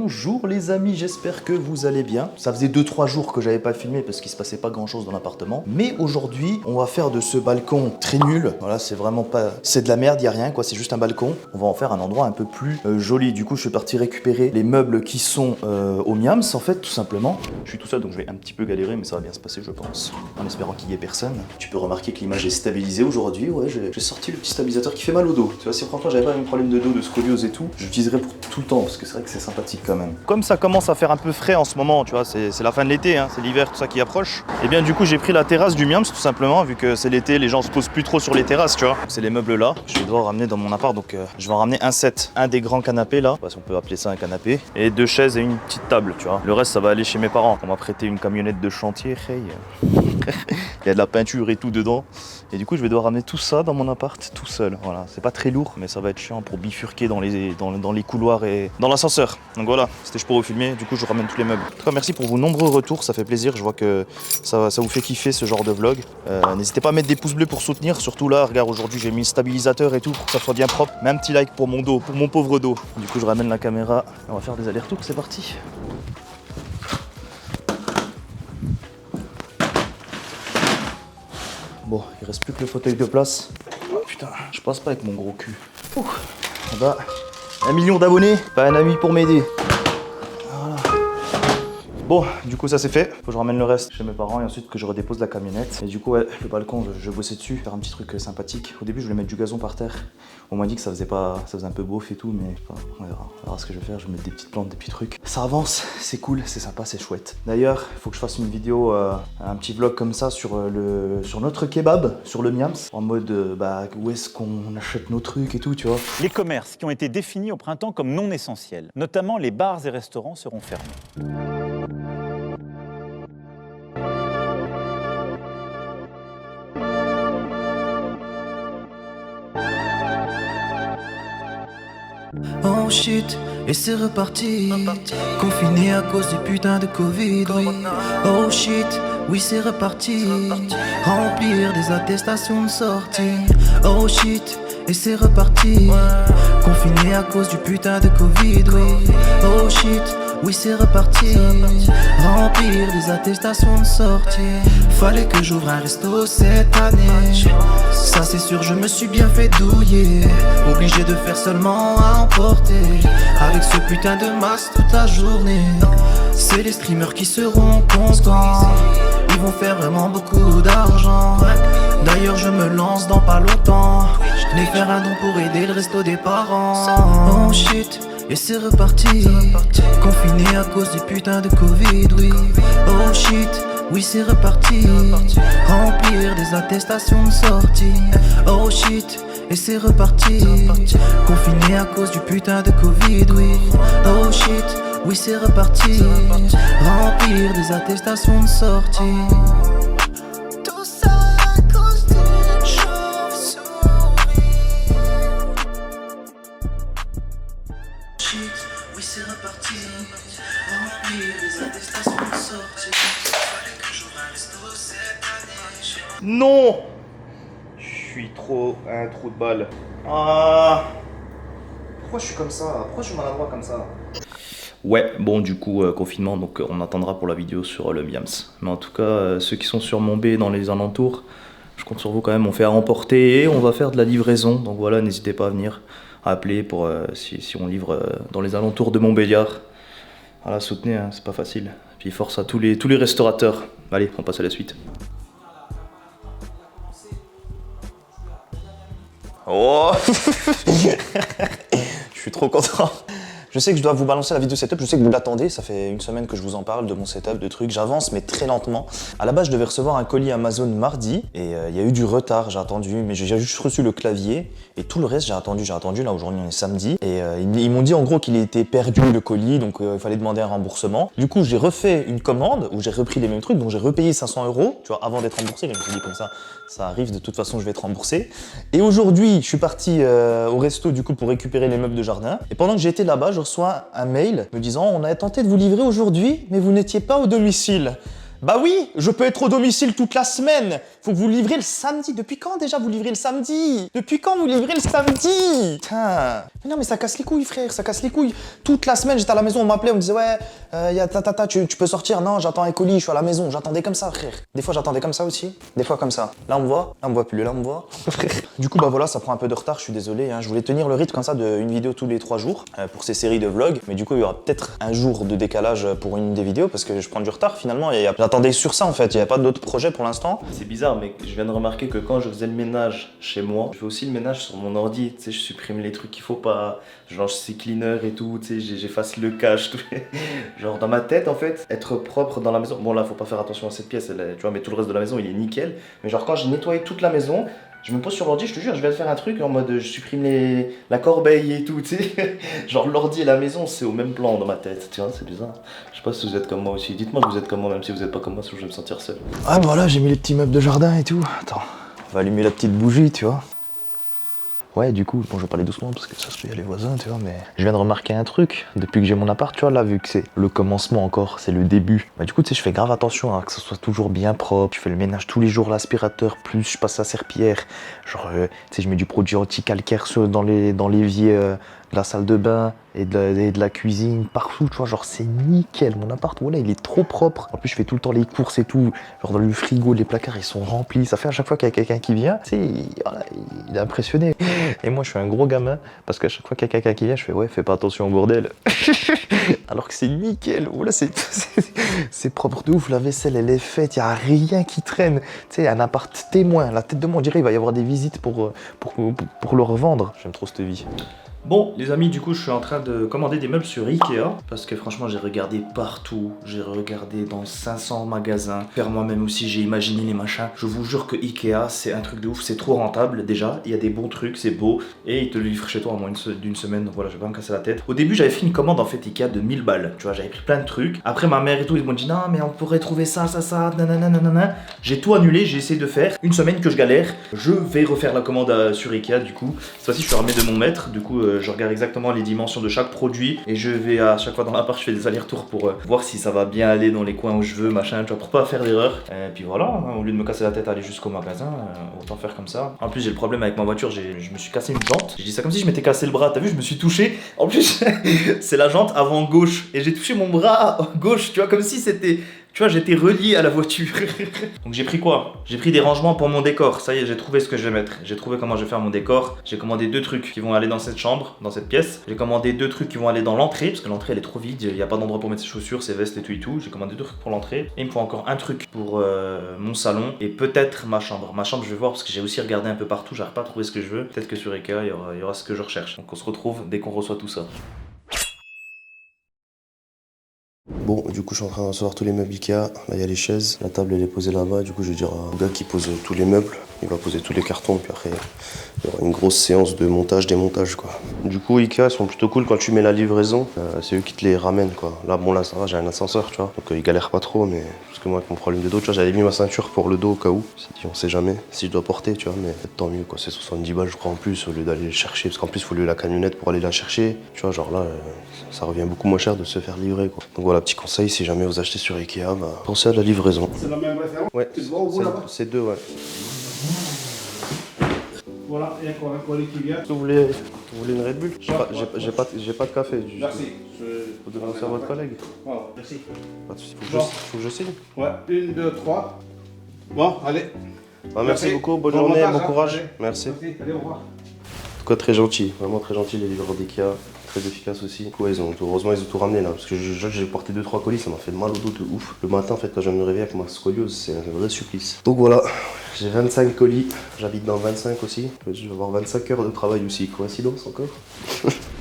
Bonjour les amis, j'espère que vous allez bien. Ça faisait 2-3 jours que j'avais pas filmé parce qu'il se passait pas grand chose dans l'appartement. Mais aujourd'hui, on va faire de ce balcon très nul. Voilà, c'est vraiment pas... C'est de la merde, y a rien quoi, c'est juste un balcon. On va en faire un endroit un peu plus joli. Du coup, je suis parti récupérer les meubles qui sont au Miams en fait, tout simplement. Je suis tout seul donc je vais un petit peu galérer, mais ça va bien se passer je pense. En espérant qu'il y ait personne. Tu peux remarquer que l'image est stabilisée aujourd'hui. Ouais, j'ai sorti le petit stabilisateur qui fait mal au dos. Tu vois, si franchement j'avais pas un problème de dos, de scoliose et tout, j'utiliserais pour tout le temps parce que c'est vrai que c'est sympathique quand même. Comme ça commence à faire un peu frais en ce moment, tu vois, c'est la fin de l'été, hein, c'est l'hiver, tout ça qui approche. Et bien du coup j'ai pris la terrasse du Miams tout simplement, vu que c'est l'été, les gens se posent plus trop sur les terrasses, tu vois. C'est les meubles là, je vais devoir ramener dans mon appart, donc je vais en ramener un set, un des grands canapés là, si on peut appeler ça un canapé, et 2 chaises et une petite table, tu vois. Le reste ça va aller chez mes parents, on m'a prêté une camionnette de chantier, hey. Il y a de la peinture et tout dedans. Et du coup, je vais devoir ramener tout ça dans mon appart tout seul. Voilà, c'est pas très lourd, mais ça va être chiant pour bifurquer dans les couloirs et dans l'ascenseur. Donc voilà, c'était juste pour vous filmer. Du coup, je ramène tous les meubles. En tout cas, merci pour vos nombreux retours, ça fait plaisir. Je vois que ça vous fait kiffer ce genre de vlog. N'hésitez pas à mettre des pouces bleus pour soutenir. Surtout là, regarde, aujourd'hui, j'ai mis le stabilisateur et tout pour que ça soit bien propre. Mets un petit like pour mon dos, pour mon pauvre dos. Du coup, je ramène la caméra. On va faire des allers-retours, c'est parti. Bon, il reste plus que le fauteuil de place. Oh putain, je passe pas avec mon gros cul. Ouh. Bah, 1 million d'abonnés, pas un ami pour m'aider. Voilà. Bon, du coup ça c'est fait. Faut que je ramène le reste chez mes parents et ensuite que je redépose la camionnette. Et du coup, ouais, le balcon, je bossais dessus, faire un petit truc sympathique. Au début, je voulais mettre du gazon par terre. On m'a dit que ça faisait un peu beauf et tout, mais je sais pas, on verra ce que je vais faire. Je vais mettre des petites plantes, des petits trucs. Ça avance, c'est cool, c'est sympa, c'est chouette. D'ailleurs, il faut que je fasse une vidéo, un petit vlog comme ça sur notre kebab, sur le Miams, en mode où est-ce qu'on achète nos trucs et tout, tu vois. Les commerces qui ont été définis au printemps comme non essentiels, notamment les bars et restaurants, seront fermés. Oh shit, et c'est reparti. Confiné à cause du putain de Covid, oui. Oh shit, oui c'est reparti. Remplir des attestations de sortie. Oh shit, et c'est reparti. Confiné à cause du putain de Covid, oui. Oh shit, oui c'est reparti. Remplir des attestations de sortie. Fallait que j'ouvre un resto cette année. Ça c'est sûr, je me suis bien fait douiller. Obligé de faire seulement à emporter. Avec ce putain de masque toute la journée. C'est les streamers qui seront contents. Ils vont faire vraiment beaucoup d'argent. D'ailleurs je me lance dans pas longtemps. Je vais faire un don pour aider le resto des parents. Oh shit, et c'est reparti. Confiné à cause du putain de Covid, oui. Oh shit, oui c'est reparti. Remplir des attestations de sortie. Oh shit, et c'est reparti. Confiné à cause du putain de Covid, oui. Oh shit, oui c'est reparti. Remplir des attestations de sortie. Tout ça à cause d'une chauve-souris. Shit, oui c'est reparti. Remplir des attestations de sortie. Fallait que j'ouvre un resto cette année. Non! Je suis trop un trou de balle. Ah! Pourquoi je suis comme ça? Pourquoi je suis maladroit comme ça? Ouais, bon du coup confinement, donc on attendra pour la vidéo sur le Miams. Mais en tout cas, ceux qui sont sur Montbé dans les alentours, je compte sur vous quand même, on fait à emporter et on va faire de la livraison. Donc voilà, n'hésitez pas à venir, à appeler pour si on livre dans les alentours de Montbéliard. Voilà, soutenez, hein, c'est pas facile. Puis force à tous les restaurateurs. Allez, on passe à la suite. Oh. Je suis trop content. Je sais que je dois vous balancer la vidéo setup, je sais que vous l'attendez, ça fait une semaine que je vous en parle de mon setup, de trucs, j'avance mais très lentement. À la base, je devais recevoir un colis Amazon mardi et il y a eu du retard, j'ai attendu, mais j'ai juste reçu le clavier et tout le reste j'ai attendu, là aujourd'hui on est samedi et ils m'ont dit en gros qu'il était perdu le colis, donc il fallait demander un remboursement. Du coup, j'ai refait une commande où j'ai repris les mêmes trucs, donc j'ai repayé 500 €, tu vois, avant d'être remboursé, je me suis dit comme ça arrive, de toute façon je vais être remboursé. Et aujourd'hui, je suis parti au resto du coup pour récupérer les meubles de jardin et pendant que j'étais là-bas, je reçois un mail me disant on a tenté de vous livrer aujourd'hui mais vous n'étiez pas au domicile. Bah oui, je peux être au domicile toute la semaine. Faut que vous livrez le samedi. Depuis quand déjà vous livrez le samedi? Depuis quand vous livrez le samedi? Putain. Mais non mais ça casse les couilles frère, ça casse les couilles. Toute la semaine j'étais à la maison, on m'appelait, on me disait ouais, tu peux sortir. Non, j'attends un colis, je suis à la maison. J'attendais comme ça frère. Des fois j'attendais comme ça aussi. Des fois comme ça. Là on me voit, là on me voit plus, là on me voit. Du coup bah voilà, ça prend un peu de retard, je suis désolé. Hein. Je voulais tenir le rythme comme ça d'une vidéo tous les 3 jours pour ces séries de vlogs. Mais du coup il y aura peut-être un jour de décalage pour une des vidéos parce que je prends du retard finalement. J'attendais sur ça en fait, il n'y a pas d'autres projets pour l'instant. C'est bizarre, mais je viens de remarquer que quand je faisais le ménage chez moi, je fais aussi le ménage sur mon ordi. Tu sais, je supprime les trucs qu'il faut pas, je lance ces cleaners et tout, tu sais, j'efface le cache, tout. Genre dans ma tête en fait, être propre dans la maison. Bon là, faut pas faire attention à cette pièce, tu vois, mais tout le reste de la maison il est nickel. Mais genre quand j'ai nettoyé toute la maison, je me pose sur l'ordi, je te jure, je viens de faire un truc en mode je supprime la corbeille et tout, tu sais. Genre l'ordi et la maison, c'est au même plan dans ma tête, tu vois, c'est bizarre. Je sais pas si vous êtes comme moi aussi. Dites-moi que vous êtes comme moi, même si vous êtes pas comme moi, sinon je vais me sentir seul. Ah voilà, j'ai mis les petits meubles de jardin et tout. Attends, on va allumer la petite bougie, tu vois. Ouais, du coup, bon, je vais parler doucement parce que ça se fait, il y a les voisins, tu vois, mais je viens de remarquer un truc depuis que j'ai mon appart, tu vois, là, vu que c'est le commencement encore, c'est le début. Bah, du coup, tu sais, je fais grave attention à que ce soit toujours bien propre. Je fais le ménage tous les jours, l'aspirateur, plus je passe la serpillière. Genre, tu sais, je mets du produit anti-calcaire dans l'évier de la salle de bain et de la cuisine, partout, tu vois, genre, c'est nickel. Mon appart, voilà, il est trop propre. En plus, je fais tout le temps les courses et tout. Genre, dans le frigo, les placards, ils sont remplis. Ça fait à chaque fois qu'il y a quelqu'un qui vient, tu sais, il est impressionné. Et moi, je suis un gros gamin, parce qu'à chaque fois qu'il y a quelqu'un qui vient, je fais ouais, fais pas attention au bordel. Alors que c'est nickel, voilà, c'est propre de ouf, la vaisselle, elle est faite, il n'y a rien qui traîne. Tu sais, un appart témoin, la tête de moi, on dirait il va y avoir des visites pour le revendre. J'aime trop cette vie. Bon, les amis, du coup, je suis en train de commander des meubles sur Ikea parce que franchement, j'ai regardé partout. J'ai regardé dans 500 magasins. Faire moi-même aussi, j'ai imaginé les machins. Je vous jure que Ikea, c'est un truc de ouf. C'est trop rentable déjà. Il y a des bons trucs, c'est beau. Et ils te le livrent chez toi en moins d'une semaine. Donc voilà, je vais pas me casser la tête. Au début, j'avais fait une commande en fait Ikea de 1000 balles. Tu vois, j'avais pris plein de trucs. Après, ma mère et tout, ils m'ont dit non, mais on pourrait trouver ça, nanana, nanana. J'ai tout annulé, j'ai essayé de faire. Une semaine que je galère. Je vais refaire la commande sur Ikea du coup. Cette fois-ci, je suis armé de mon maître. Du coup, je regarde exactement les dimensions de chaque produit et je vais à chaque fois dans l'appart, je fais des allers-retours pour voir si ça va bien aller dans les coins où je veux, machin, tu vois, pour pas faire d'erreur. Et puis voilà, hein, au lieu de me casser la tête à aller jusqu'au magasin, autant faire comme ça. En plus, j'ai le problème avec ma voiture, je me suis cassé une jante. J'ai dit ça comme si je m'étais cassé le bras, t'as vu, je me suis touché. En plus, c'est la jante avant gauche et j'ai touché mon bras gauche, tu vois, comme si c'était... Tu vois, j'étais relié à la voiture. Donc j'ai pris quoi? J'ai pris des rangements pour mon décor. Ça y est, j'ai trouvé ce que je vais mettre. J'ai trouvé comment je vais faire mon décor. J'ai commandé 2 trucs qui vont aller dans cette chambre, dans cette pièce. J'ai commandé 2 trucs qui vont aller dans l'entrée, parce que l'entrée elle est trop vide. Il n'y a pas d'endroit pour mettre ses chaussures, ses vestes et tout et tout. J'ai commandé 2 trucs pour l'entrée. Et il me faut encore un truc pour mon salon et peut-être ma chambre. Ma chambre, je vais voir parce que j'ai aussi regardé un peu partout. J'arrive pas à trouver ce que je veux. Peut-être que sur Ikea, il y aura ce que je recherche. Donc on se retrouve dès qu'on reçoit tout ça. Bon, du coup, je suis en train de recevoir tous les meubles Ikea. Là, il y a les chaises. La table, elle est posée là-bas. Du coup, je vais dire au gars qui pose tous les meubles. Il va poser tous les cartons. Puis après, il y aura une grosse séance de montage, démontage, quoi. Du coup, Ikea, ils sont plutôt cool quand tu mets la livraison. C'est eux qui te les ramènent, quoi. Là, bon, là, ça va, j'ai un ascenseur, tu vois. Donc, ils galèrent pas trop, mais... Parce que moi, avec mon problème de dos, tu vois, j'avais mis ma ceinture pour le dos au cas où. On sait jamais si je dois porter, tu vois. Mais tant mieux, quoi. C'est 70 balles, je crois, en plus, au lieu d'aller le chercher. Parce qu'en plus, il faut louer la camionnette pour aller la chercher. Tu vois, genre là, ça revient beaucoup moins cher de se faire livrer, quoi. Donc voilà, petit conseil, si jamais vous achetez sur Ikea, bah, pensez à la livraison. C'est la même référence? Ouais, Tu te vois au bout là-bas? c'est 2, ouais. Voilà, et encore un colis qui vient. Vous voulez une Red Bull? J'ai pas de café. Merci. Vous devez lancer à votre collègue. Voilà, merci. Pas de soucis. Faut que je signe. Ouais, 1, 2, 3. Bon, allez. Ah, merci beaucoup, bonne Bon journée, montage, bon hein. courage. Allez. Merci. Allez, au revoir. En tout cas, très gentil, vraiment très gentil les livreurs d'Ikea. Très efficace aussi. Ouais, heureusement, ils ont tout ramené là. Parce que j'ai porté 2-3 colis, ça m'a fait mal au dos de ouf. Le matin, en fait, quand je me réveille avec ma scoliose, c'est un vrai supplice. Donc voilà, j'ai 25 colis. J'habite dans 25 aussi. Je vais avoir 25 heures de travail aussi. Coïncidence encore.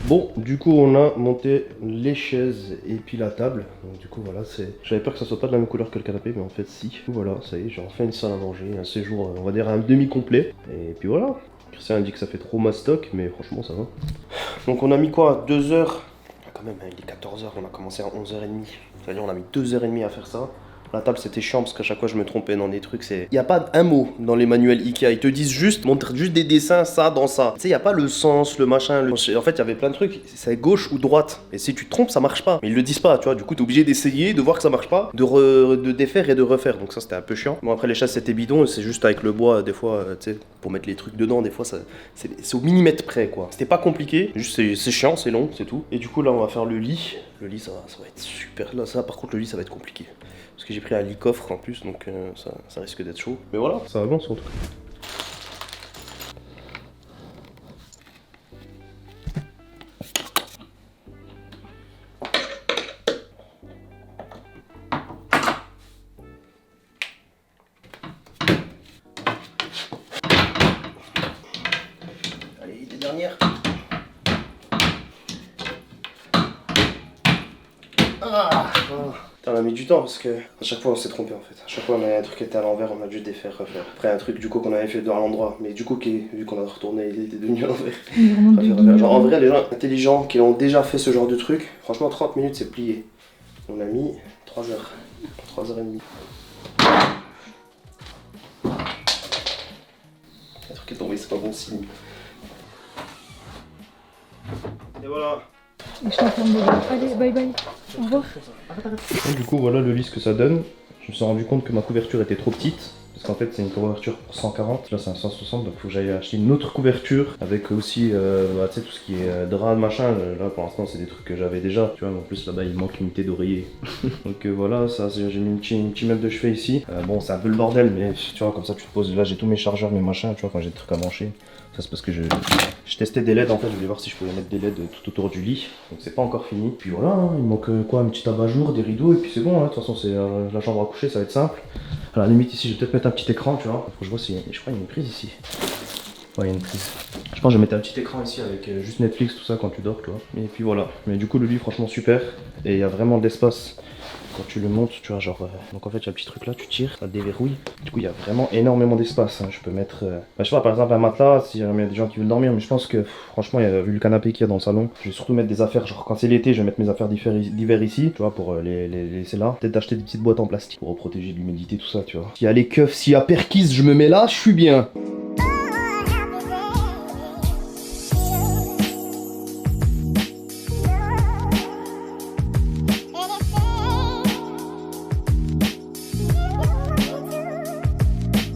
Bon, du coup, on a monté les chaises et puis la table. Donc, du coup, voilà, c'est. J'avais peur que ça soit pas de la même couleur que le canapé, mais en fait, si. Voilà, ça y est, j'ai enfin une salle à manger, un séjour, on va dire un demi-complet. Et puis voilà. Christian a dit que ça fait trop mastoc, mais franchement, ça va. Donc, on a mis quoi? 2 heures. Quand même, il est 14h, on a commencé à 11h30. C'est-à-dire, on a mis 2h30 à faire ça. La table c'était chiant parce qu'à chaque fois je me trompais dans des trucs. Il n'y a pas un mot dans les manuels Ikea. Ils te disent juste, montrent juste des dessins, ça, dans ça. Tu sais, il n'y a pas le sens, le machin. En fait, il y avait plein de trucs. C'est gauche ou droite. Et si tu te trompes, ça marche pas. Mais ils le disent pas, tu vois. Du coup, t'es obligé d'essayer, de voir que ça marche pas, de défaire et de refaire. Donc ça, c'était un peu chiant. Bon, après, les chaises c'était bidon. C'est juste avec le bois, des fois, tu sais, pour mettre les trucs dedans, des fois, c'est au millimètre près, quoi. C'était pas compliqué. Juste, c'est chiant, c'est long, c'est tout. Et du coup, là, on va faire le lit. Le lit, ça va être super. Là, ça, par contre, le lit, ça va être compliqué. Parce que j'ai pris un lit coffre en plus, donc ça risque d'être chaud. Mais voilà, ça avance en tout cas. Allez, les dernières. On a mis du temps parce que à chaque fois on s'est trompé en fait. À chaque fois on a un truc qui était à l'envers, on a dû défaire, refaire. Après un truc du coup qu'on avait fait dans l'endroit, mais du coup vu qu'on a retourné, il était devenu à l'envers. Genre en vrai les gens intelligents qui ont déjà fait ce genre de truc, franchement 30 minutes c'est plié. On a mis 3 heures. 3h30. Un truc est tombé, c'est pas bon signe. Et voilà. Je suis en train de me dire, allez, bye bye, au revoir. Et du coup voilà le lit ce que ça donne. Je me suis rendu compte que ma couverture était trop petite. Parce qu'en fait c'est une couverture pour 140, là c'est un 160, donc il faut que j'aille acheter une autre couverture avec aussi tu sais, tout ce qui est drap machin. Là pour l'instant c'est des trucs que j'avais déjà, tu vois, mais en plus là-bas il manque une unité d'oreiller. Donc voilà, ça j'ai mis une petite meuble de chevet ici. Bon c'est un peu le bordel, mais tu vois comme ça tu te poses, là j'ai tous mes chargeurs, mes machins, tu vois, quand j'ai des trucs à brancher. Ça c'est parce que je testais des LED en fait, je voulais voir si je pouvais mettre des LED tout autour du lit. Donc c'est pas encore fini. Puis voilà, hein, il manque quoi, un petit abat-jour, des rideaux et puis c'est bon, hein. De toute façon c'est la chambre à coucher, ça va être simple. À la limite ici je vais peut-être mettre un petit écran, tu vois. Faut que je vois si. Je crois qu'il y a une prise ici. Ouais, il y a une prise. Je pense que je vais mettre un petit écran ici avec juste Netflix, tout ça quand tu dors, tu vois. Et puis voilà. Mais du coup le lit franchement super. Et il y a vraiment de l'espace. Quand tu le montes, tu vois, genre. Donc en fait, il y a le petit truc là, tu tires, ça déverrouille. Du coup, il y a vraiment énormément d'espace. Hein. Je peux mettre. Je sais pas, par exemple, un matelas, s'il y a des gens qui veulent dormir, mais je pense que franchement, vu le canapé qu'il y a dans le salon, je vais surtout mettre des affaires. Genre, quand c'est l'été, je vais mettre mes affaires d'hiver ici, tu vois, pour les laisser là. Peut-être d'acheter des petites boîtes en plastique pour protéger de l'humidité, tout ça, tu vois. S'il y a les keufs, s'il y a Perkis, je me mets là, je suis bien.